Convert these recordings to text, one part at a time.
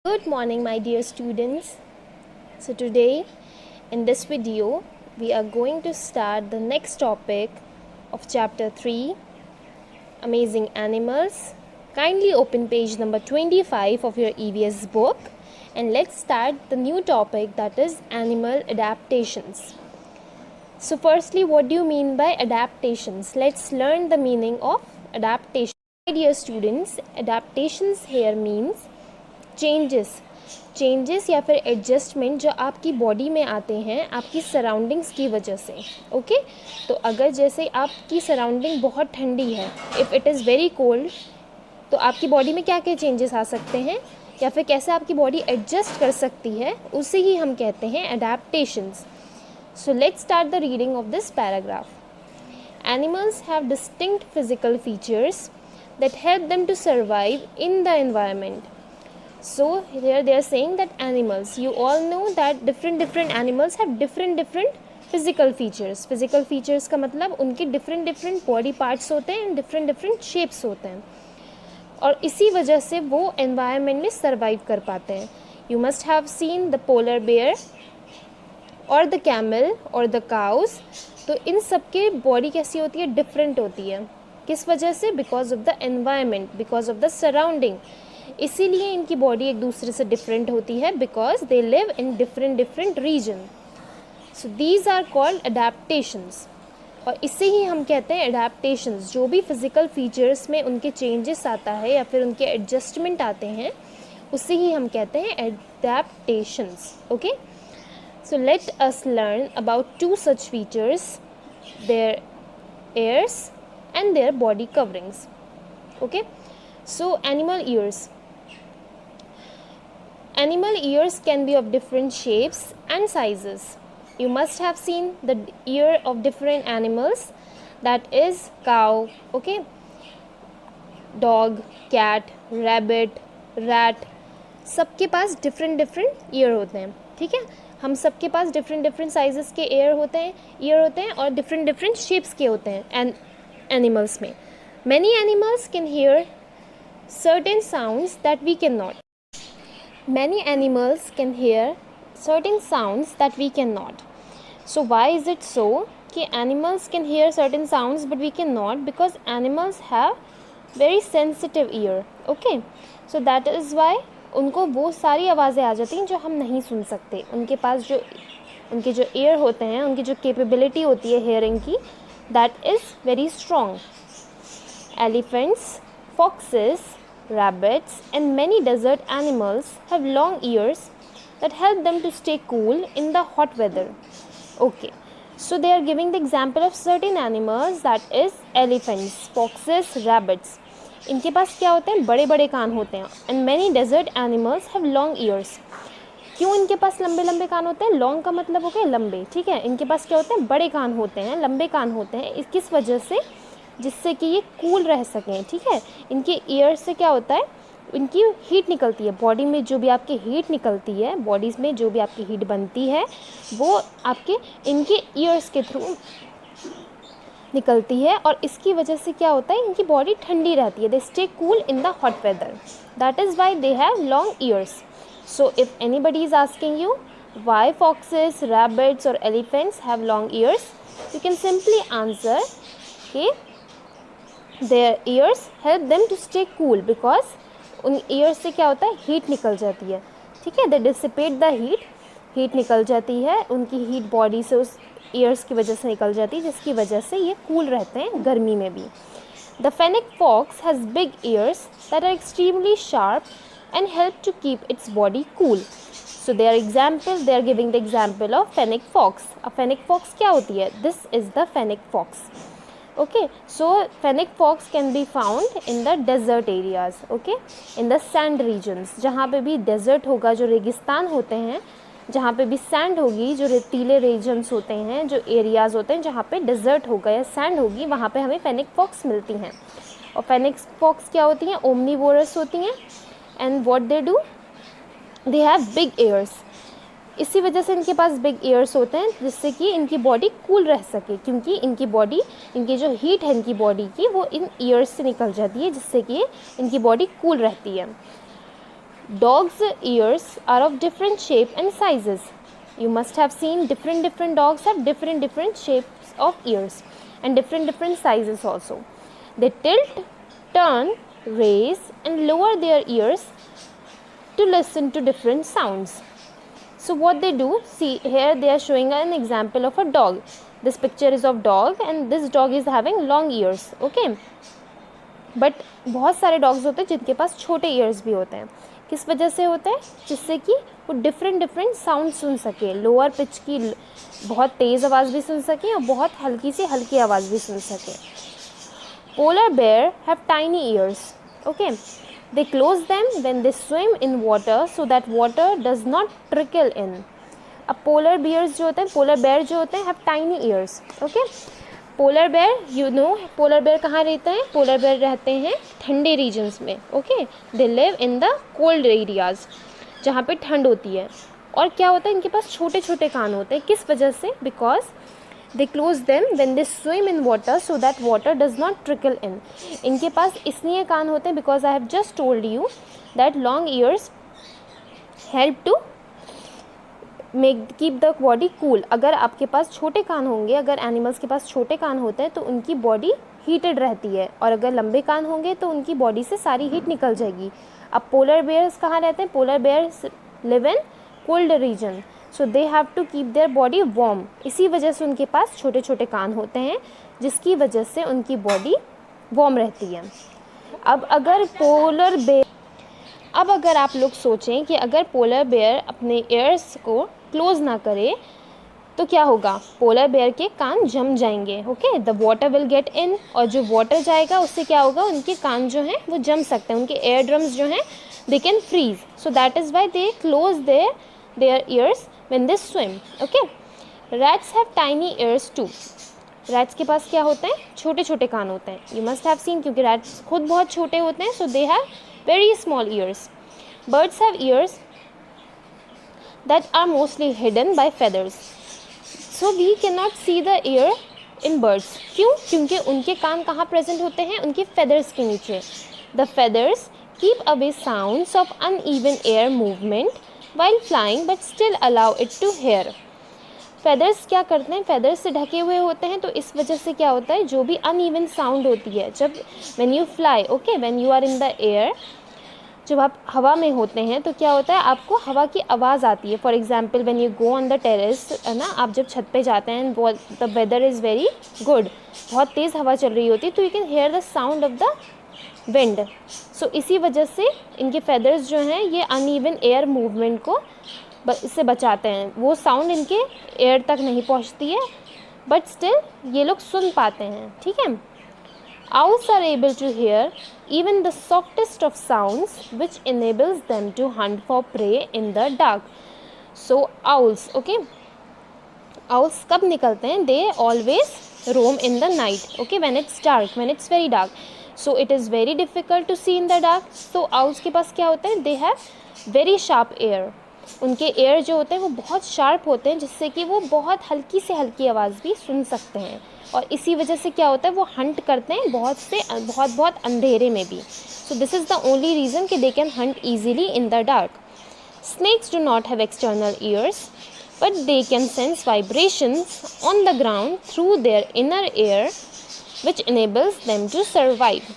Good morning, my dear students. So today in this video we are going to start the next topic of chapter 3, Amazing Animals. Kindly open page number 25 of your EVS book and let's start the new topic, that is animal adaptations. So firstly, what do you mean by adaptations? Let's learn the meaning of adaptation. My dear students, adaptations here means changes या फिर adjustment जो आपकी body में आते हैं आपकी surroundings की वजह से। ओके तो अगर जैसे आपकी सराउंडिंग बहुत ठंडी है, if it is very cold, तो आपकी बॉडी में क्या क्या चेंजेस आ सकते हैं या फिर कैसे आपकी बॉडी एडजस्ट कर सकती है, उसे ही हम कहते हैं adaptations. So let's start the reading of this paragraph. Animals have distinct physical features that help them to survive in the environment. So here they are saying that animals, you all know that different animals have different physical features. Physical features का मतलब उनके different body parts होते हैं, different shapes होते हैं और इसी वजह से वो environment में survive कर पाते हैं. You must have seen the polar bear or the camel or the cows. तो इन सब के बॉडी कैसी होती है, डिफरेंट होती है। किस वजह से? Because of the environment, because of the surrounding. इसीलिए इनकी बॉडी एक दूसरे से डिफरेंट होती है, because they live in different region. So these are called adaptations और इसे ही हम कहते हैं अडेप्टेशंस। जो भी फिजिकल फीचर्स में उनके चेंजेस आता है या फिर उनके एडजस्टमेंट आते हैं, उसे ही हम कहते हैं adaptations. Okay, so let us learn about two such features, their ears and their body coverings. Okay, so animal ears. Animal ears can be of different shapes and sizes. You must have seen the ear of different animals, that is cow, okay, dog, cat, rabbit, rat. सबके पास different year होते हैं। ठीक है, हम सबके पास different sizes के year होते हैं और डिफरेंट शेप्स के होते हैं एनिमल्स में। Many animals can hear certain sounds that we can not. Many animals can hear certain sounds that we can not. So why is it so कि animals can hear certain sounds but we can not? Because animals have very sensitive ear. Okay, so that is why उनको वो सारी आवाज़ें आ जाती हैं जो हम नहीं सुन सकते। उनके पास जो उनके जो ईयर होते हैं, उनकी जो कैपेबिलिटी होती है हेयरिंग की, that is very strong. Elephants, foxes, rabbits and many desert animals have long ears that help them to stay cool in the hot weather. Okay, so they are giving the example of certain animals, that is elephants, foxes, rabbits. इनके पास क्या होते हैं? बड़े बड़े कान होते हैं। And many desert animals have long ears. क्यों इनके पास लंबे कान होते हैं? लॉन्ग का मतलब हो गया लंबे। ठीक है, इनके पास क्या होते हैं? बड़े कान होते हैं, लंबे कान होते हैं। किस वजह से? जिससे कि ये कूल रह सकें। ठीक है, इनके ईयर से क्या होता है? इनकी हीट निकलती है बॉडी में। जो भी आपकी हीट निकलती है बॉडीज़ में, जो भी आपकी हीट बनती है, वो आपके इनके ईयर्स के थ्रू निकलती है और इसकी वजह से क्या होता है? इनकी बॉडी ठंडी रहती है। They stay cool in the hot weather, that is why they have long ears. So if anybody is asking you why foxes, rabbits और elephants have long ears, you can simply answer कि their ears help them to stay cool, because उन ears से क्या होता है? Heat निकल जाती है। ठीक है, दे डिसिपेट द हीट निकल जाती है, उनकी हीट बॉडी से उस ईयर्स की वजह से निकल जाती है, जिसकी वजह से ये कूल रहते हैं गर्मी में भी। The fennec fox has big ears that are extremely sharp and help to keep its body cool. So they are giving the example of fennec fox. अब फेनिक फॉक्स क्या होती है? This is the fennec fox. Okay, so fennec fox can be found in the desert areas. Okay, in the sand regions, जहाँ पे भी desert होगा, जो रेगिस्तान होते हैं, जहाँ पे भी सैंड होगी, जो रेतीले रीजन्स होते हैं, जो एरियाज़ होते हैं जहाँ पे डेजर्ट होगा या सैंड होगी, वहाँ पे हमें फेनिक फॉक्स मिलती हैं। और फेनिक फॉक्स क्या होती हैं? ओमनीवोरस होती हैं। And what they do? They have big years. इसी वजह से इनके पास बिग ईयर्स होते हैं, जिससे कि इनकी बॉडी कूल रह सके, क्योंकि इनकी बॉडी, इनकी जो हीट है इनकी बॉडी की, वो इन ईयर्स से निकल जाती है, जिससे कि इनकी बॉडी कूल रहती है। Dogs' ears are of different shape and sizes. You must have seen different dogs have different shapes of ears and different sizes also. They tilt, turn, raise and lower their ears to listen to different sounds. So what they do, see here they are showing an example of a dog. This picture is of dog and this dog is having long ears. Okay, but बहुत सारे dogs होते हैं जिनके पास छोटे years भी होते हैं. किस वजह से होते हैं? जिससे कि वो डिफरेंट साउंड सुन सके, लोअर पिच की बहुत तेज़ आवाज़ भी सुन सके और बहुत हल्की सी हल्की आवाज़ भी सुन सके. Polar bear have tiny ears. Okay, they close them when they swim in water so that water does not trickle in. अब पोलर बियर्स जो होते हैं, पोलर बेयर जो होते हैं have tiny ears. Okay, polar bear, you know polar bear कहाँ रहते हैं? पोलर बेयर रहते हैं ठंडे रीजन्स में. Okay, they live in the cold areas, जहाँ पे ठंड होती है. और क्या होता है, इनके पास छोटे छोटे कान होते हैं. किस वजह से? Because they close them when they swim in water so that water does not trickle in. इनके पास इसलिए कान होते हैं because I have just told you that long ears help to keep the body cool. अगर आपके पास छोटे कान होंगे, अगर एनिमल्स के पास छोटे कान होते हैं तो उनकी बॉडी हीटेड रहती है, और अगर लंबे कान होंगे तो उनकी बॉडी से सारी हीट निकल जाएगी. अब पोलर बेयर्स कहाँ रहते हैं? Polar bears live in cold region, so they have to keep their body warm. इसी वजह से उनके पास छोटे छोटे कान होते हैं, जिसकी वजह से उनकी बॉडी वार्म रहती है. अब अगर आप लोग सोचें कि अगर पोलर बेयर अपने ईयर्स को क्लोज ना करे तो क्या होगा? पोलर बेयर के कान जम जाएंगे. Okay, the water will get in, और जो वाटर जाएगा उससे क्या होगा? उनके कान जो हैं वो जम सकते हैं, उनके एयर ड्रम्स जो हैं they can freeze. So that is why they close their ears when they swim. Okay, rats have tiny ears too. Rats के पास क्या होते हैं? छोटे छोटे कान होते हैं. यू मस्ट हैव सीन, क्योंकि रैट्स खुद बहुत छोटे होते हैं, so they have very small ears. Birds have ears that are mostly hidden by feathers. So we cannot see the ear in birds. क्यों? क्योंकि उनके कान कहाँ प्रेजेंट होते हैं? उनके feathers के नीचे. The feathers keep away sounds of uneven air movement while flying but still allow it to hear. feathers क्या करते हैं? feathers से ढके हुए होते हैं, तो इस वजह से क्या होता है? जो भी uneven sound होती है, जब when you fly, okay, when you are in the air, जब आप हवा में होते हैं तो क्या होता है? आपको हवा की आवाज़ आती है. For example when you go on the terrace, है ना, आप जब छत पे जाते हैं, the weather is very good, बहुत तेज़ हवा चल रही होती है, तो you can hear the sound of the wind. So इसी वजह से इनके feathers जो हैं ये अनइवन एयर मूवमेंट को इससे बचाते हैं. वो साउंड इनके एयर तक नहीं पहुंचती है, बट स्टिल ये लोग सुन पाते हैं. ठीक है. Owls are able to hear even the softest of sounds, which enables them to hunt for prey in the dark. So owls, okay, owls कब निकलते हैं? They always roam in the night, okay, when it's dark, when it's very dark. So it is very difficult to see in the dark. So owls के पास क्या होता है? They have very sharp ear. उनके air जो होते हैं वो बहुत शार्प होते हैं, जिससे कि वो बहुत हल्की से हल्की आवाज़ भी सुन सकते हैं, और इसी वजह से क्या होता है? वो हंट करते हैं बहुत अंधेरे में भी. So this is the only reason कि they can hunt easily in the dark. Snakes do not have external ears, but they can sense vibrations on the ground through their inner ear, which enables them to survive.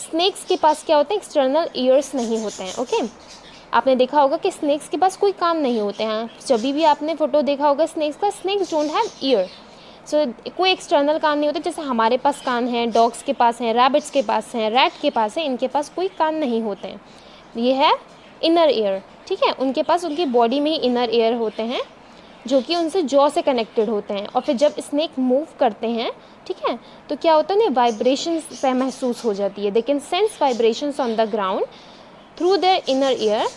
Snakes के पास क्या होते हैं? External years नहीं होते हैं. Okay, आपने देखा होगा कि स्नेक्स के पास कोई कान नहीं होते हैं. जब भी आपने फोटो देखा होगा स्नेक्स का, स्नेक्स डोंट हैव ईयर. सो कोई एक्सटर्नल कान नहीं होते. जैसे हमारे पास कान हैं, डॉग्स के पास हैं, रैबिट्स के पास हैं, रैट के पास है, इनके पास कोई कान नहीं होते हैं. ये है इनर ईयर. ठीक है, उनके पास उनकी बॉडी में ही इनर ईयर होते हैं, जो कि उनसे जॉ से कनेक्टेड होते हैं. और फिर जब स्नेक मूव करते हैं, ठीक है, तो क्या होता है? वाइब्रेशंस पे महसूस हो जाती है. दे can sense vibrations on the ground through their inner ear,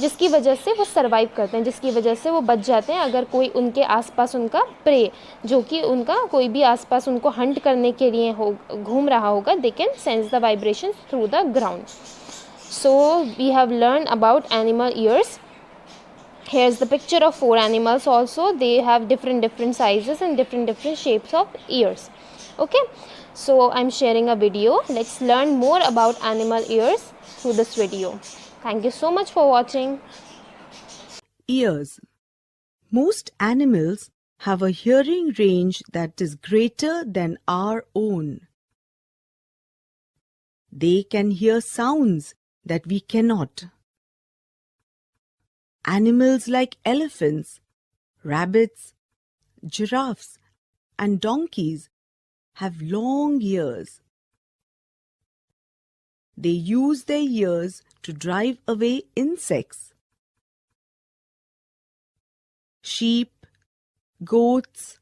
जिसकी वजह से वो सर्वाइव करते हैं, जिसकी वजह से वो बच जाते हैं. अगर कोई उनके आसपास उनका प्रे, जो कि उनका कोई भी आसपास उनको हंट करने के लिए घूम रहा होगा, they can sense the vibration through the ground. So we have learn about animal ears. Here is the picture of 4 animals also. They have different sizes and different shapes of ears. Okay, so I'm sharing a video. Let's learn more about animal ears through this video. Thank you so much for watching. Ears. Most animals have a hearing range that is greater than our own. They can hear sounds that we cannot. Animals like elephants, rabbits, giraffes, and donkeys have long ears. They use their ears to drive away insects. Sheep, goats,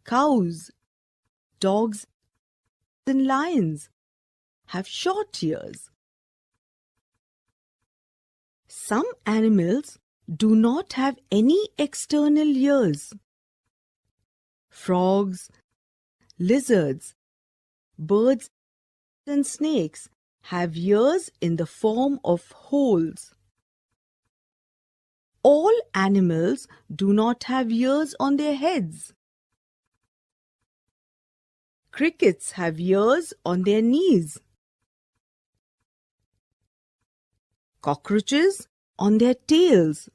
cows, dogs, and lions have short ears. Some animals do not have any external ears. Frogs, lizards, birds, and snakes have ears in the form of holes. All animals do not have ears on their heads. Crickets have ears on their knees. Cockroaches on their tails.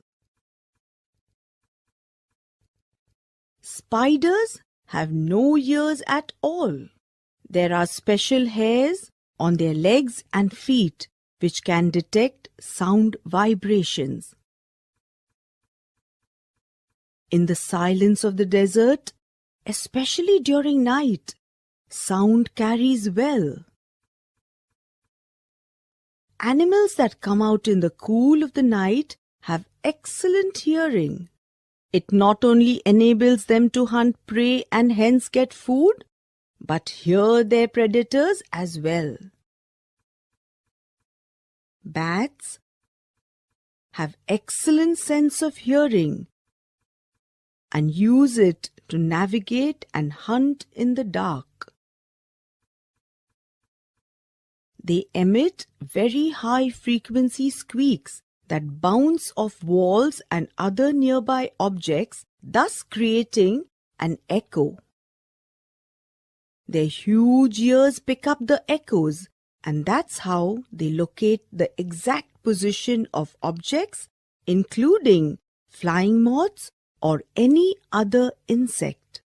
Spiders have no ears at all. There are special hairs on their legs and feet which can detect sound vibrations. In the silence of the desert, especially during night, sound carries well. Animals that come out in the cool of the night have excellent hearing. It not only enables them to hunt prey and hence get food, but hear their predators as well. Bats have excellent sense of hearing and use it to navigate and hunt in the dark. They emit very high frequency squeaks that bounce off walls and other nearby objects, thus creating an echo. Their huge ears pick up the echoes, and that's how they locate the exact position of objects, including flying moths or any other insect.